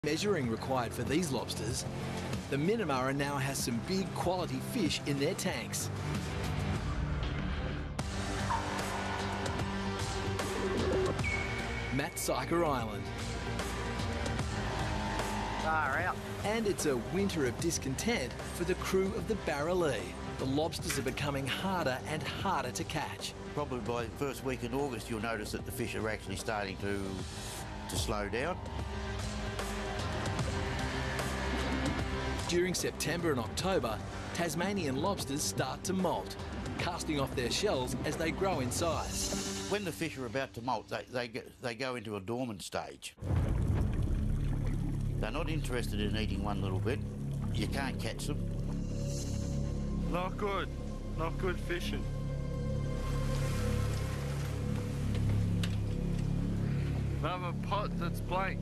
Measuring required for these lobsters, the Minamara now has some big quality fish in their tanks. Matsika Island. Far out. And it's a winter of discontent for the crew of the Barralee. The lobsters are becoming harder and harder to catch. Probably by the first week in August, you'll notice that the fish are actually starting to slow down. During September and October, Tasmanian lobsters start to molt, casting off their shells as they grow in size. When the fish are about to molt, they go into a dormant stage. They're not interested in eating one little bit. You can't catch them. Not good. Not good fishing. Another pot that's blank.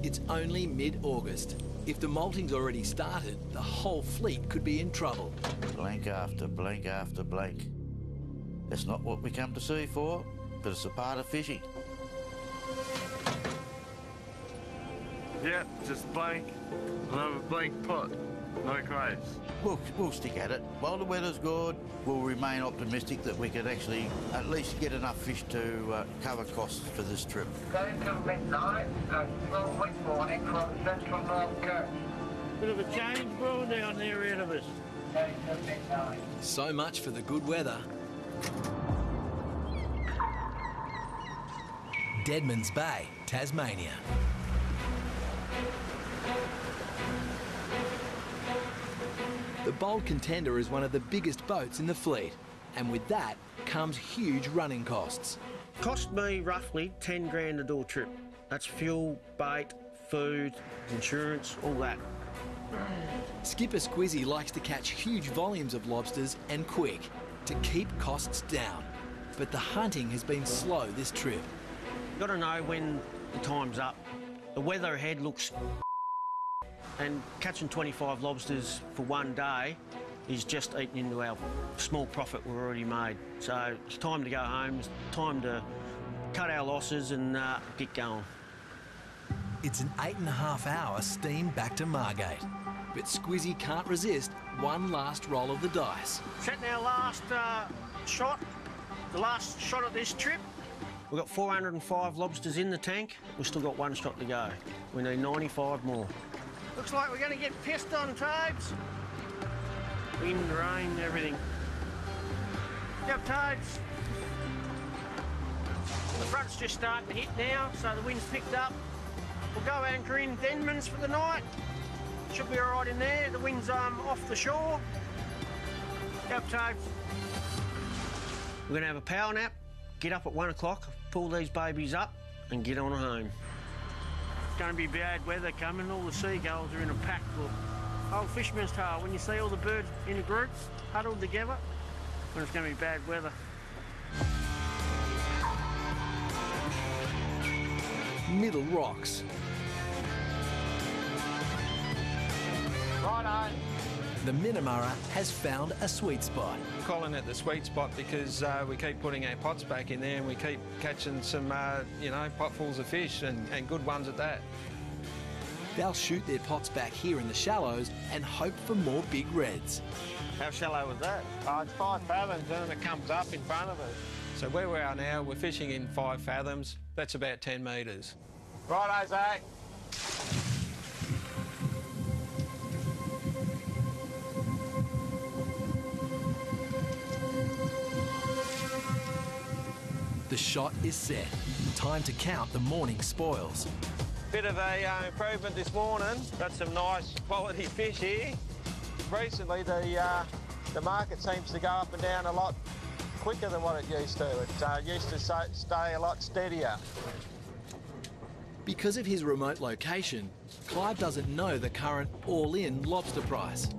It's only mid-August. If the molting's already started, the whole fleet could be in trouble. Blank after blank after blank. That's not what we come to sea for, but it's a part of fishing. Yeah, just blank. Another blank pot. No grace. We'll stick at it. While the weather's good, we'll remain optimistic that we could actually at least get enough fish to cover costs for this trip. Going till midnight, full wind warning from central north coast. Bit of a change brewing down there ahead of us. Going till midnight. So much for the good weather. Deadman's Bay, Tasmania. The Bold Contender is one of the biggest boats in the fleet, and with that comes huge running costs. Cost me roughly 10 grand to do a trip. That's fuel, bait, food, insurance, all that. Skipper Squizzy likes to catch huge volumes of lobsters and quick to keep costs down. But the hunting has been slow this trip. You've got to know when the time's up. The weather ahead looks and catching 25 lobsters for one day is just eating into our small profit we've already made. So it's time to go home, it's time to cut our losses and get going. It's an 8.5-hour steam back to Margate, but Squizzy can't resist one last roll of the dice. Setting our last shot, the last shot of this trip. We've got 405 lobsters in the tank. We've still got one shot to go. We need 95 more. Looks like we're going to get pissed on, Toads. Wind, rain, everything. Yep, Toads. The front's just starting to hit now, so the wind's picked up. We'll go anchor in Denman's for the night. Should be all right in there. The wind's off the shore. Yep, Toads. We're going to have a power nap, get up at 1 o'clock, pull these babies up and get on home. It's going to be bad weather coming. All the seagulls are in a pack. Look, old fisherman's tale, when you see all the birds in a group, huddled together, when it's going to be bad weather. Middle Rocks. Righto. The Minamara has found a sweet spot. Calling it the sweet spot because we keep putting our pots back in there and we keep catching some, potfuls of fish and good ones at that. They'll shoot their pots back here in the shallows and hope for more big reds. How shallow was that? Oh, it's 5 fathoms and it comes up in front of us. So where we are now, we're fishing in 5 fathoms. That's about 10 metres. Righto, Zach. The shot is set. Time to count the morning spoils. Bit of a improvement this morning. Got some nice quality fish here. Recently, the market seems to go up and down a lot quicker than what it used to. It used to stay a lot steadier. Because of his remote location, Clive doesn't know the current all-in lobster price.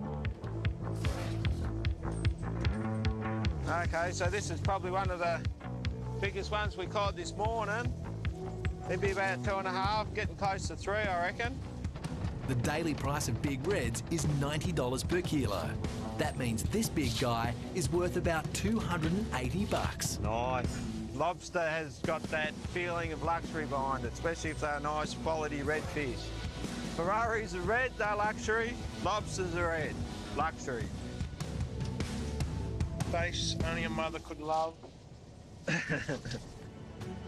Okay, so this is probably one of the biggest ones we caught this morning. It'd be about 2.5, getting close to 3, I reckon. The daily price of big reds is $90 per kilo. That means this big guy is worth about 280 bucks. Nice. Lobster has got that feeling of luxury behind it, especially if they're nice quality red fish. Ferraris are red, they're luxury. Lobsters are red, luxury. Face only a mother could love.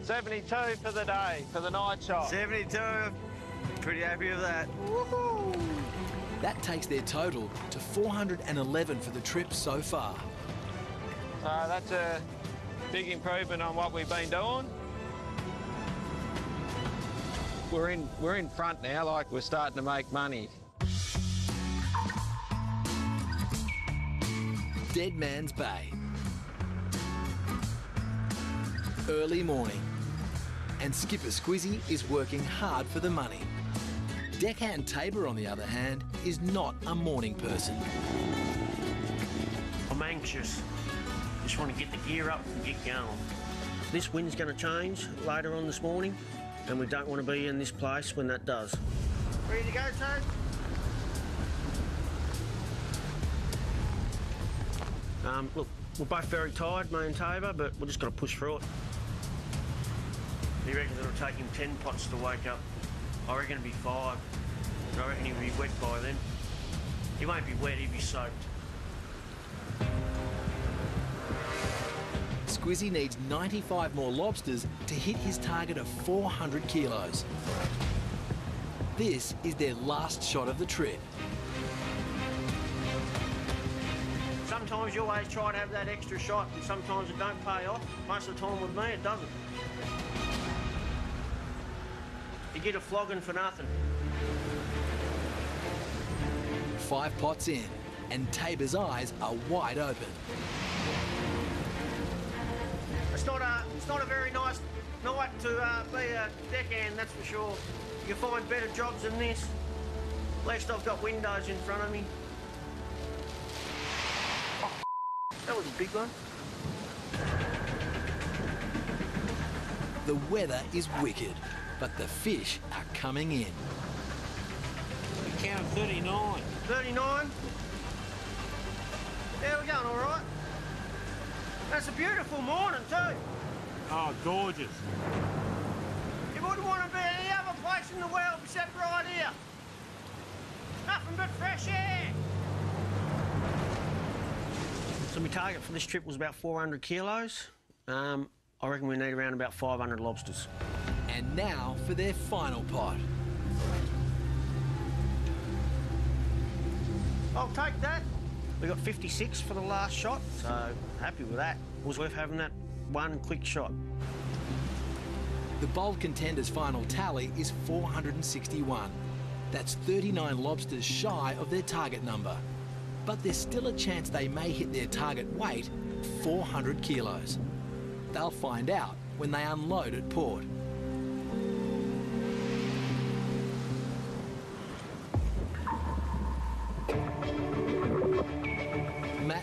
72 for the day, for the night shot. 72. Pretty happy with that. Woohoo! That takes their total to 411 for the trip so far. So that's a big improvement on what we've been doing. We're in front now, like we're starting to make money. Dead Man's Bay. Early morning. And Skipper Squizzy is working hard for the money. Deckhand Tabor, on the other hand, is not a morning person. I'm anxious. Just want to get the gear up and get going. This wind's going to change later on this morning, and we don't want to be in this place when that does. Ready to go, Toad? Look, we're both very tired, me and Tabor, but we're just got to push through it. He reckons it'll take him 10 pots to wake up. I reckon it'll be 5. I reckon he'll be wet by then. He won't be wet, he'll be soaked. Squizzy needs 95 more lobsters to hit his target of 400 kilos. This is their last shot of the trip. Sometimes you always try to have that extra shot, and sometimes it don't pay off. Most of the time with me, it doesn't. You get a flogging for nothing. 5 pots in, and Tabor's eyes are wide open. It's not a very nice night to be a deckhand, that's for sure. You can find better jobs than this. At least I've got windows in front of me. Oh, that was a big one. The weather is wicked, but the fish are coming in. We count 39. 39. Yeah, we're going all right. That's a beautiful morning too. Oh, gorgeous. You wouldn't want to be any other place in the world except right here. Nothing but fresh air. So my target for this trip was about 400 kilos. I reckon we need around about 500 lobsters. And now for their final pot. I'll take that. We got 56 for the last shot, so happy with that. It was worth having that one quick shot. The bold contenders' final tally is 461. That's 39 lobsters shy of their target number. But there's still a chance they may hit their target weight, 400 kilos. They'll find out when they unload at port.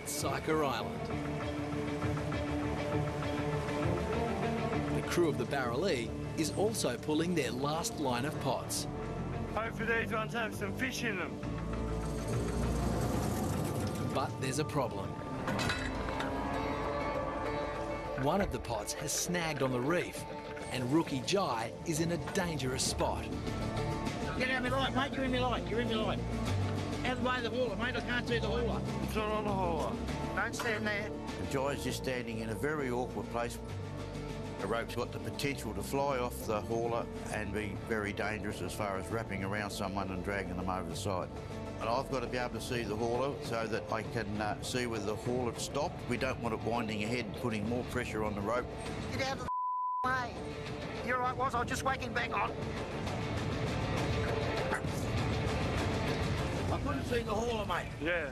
Syker Island. The crew of the Barrelea is also pulling their last line of pots. Hopefully these ones have some fish in them. But there's a problem. One of the pots has snagged on the reef, and Rookie Jai is in a dangerous spot. Get out of my light, mate. You're in my light. You're in my light. Out of the way of the hauler, mate. I can't see the hauler. It's not on the hauler. Don't stand there. Jai's just standing in a very awkward place. The rope's got the potential to fly off the hauler and be very dangerous as far as wrapping around someone and dragging them over the side. And I've got to be able to see the hauler so that I can see whether the hauler stopped. We don't want it winding ahead, putting more pressure on the rope. Get out of the way. You're right, was I was just waking back on. I couldn't see the hauler, mate. Yeah.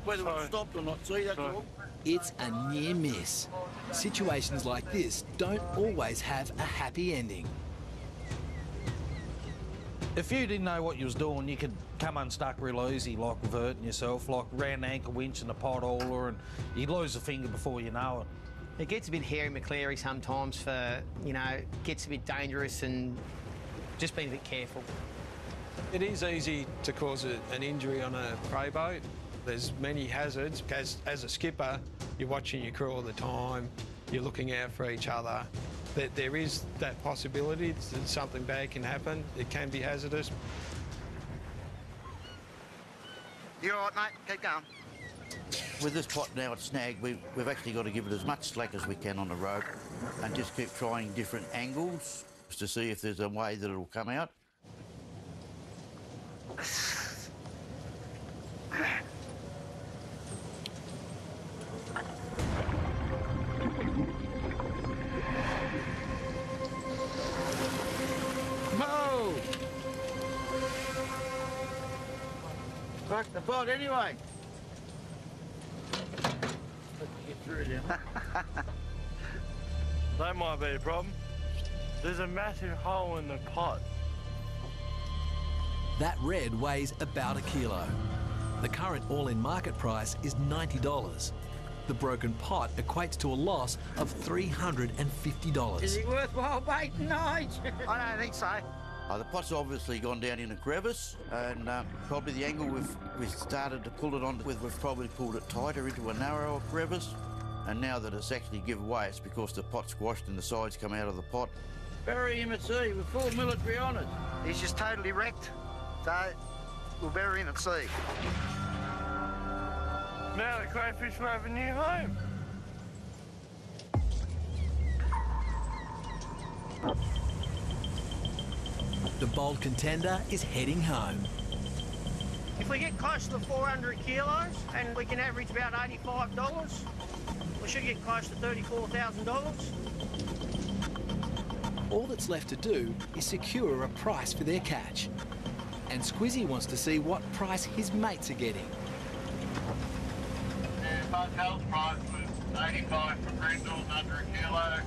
Whether it stopped or not, see, that's all. It's a near miss. Situations like this don't always have a happy ending. If you didn't know what you was doing, you could come unstuck real easy, like reverting yourself, like round ankle winch and a pot hauler, and you'd lose a finger before you know it. It gets a bit hairy McCleary sometimes for, you know, gets a bit dangerous, and just be a bit careful. It is easy to cause an injury on a prey boat. There's many hazards. As a skipper, you're watching your crew all the time, you're looking out for each other. There is that possibility that something bad can happen. It can be hazardous. You all right, mate? Keep going. With this pot now at snag, we've actually got to give it as much slack as we can on the rope and just keep trying different angles to see if there's a way that it'll come out. Move! Fuck the pot anyway. Get through there. That might be a problem. There's a massive hole in the pot. That red weighs about a kilo. The current all-in market price is $90. The broken pot equates to a loss of $350. Is it worthwhile baiting, Nige? I don't think so. The pot's obviously gone down in a crevice, and probably the angle we've started to pull it on with, we've probably pulled it tighter into a narrower crevice. And now that it's actually give way, it's because the pot's squashed and the sides come out of the pot. Bury him at sea with full military honours. He's just totally wrecked. So we'll bury him at sea. Now the crayfish will have a new home. The bold contender is heading home. If we get close to the 400 kilos and we can average about $85, we should get close to $34,000. All that's left to do is secure a price for their catch. And Squizzy wants to see what price his mates are getting. Motel's price was 85 for Brindles under a kilo.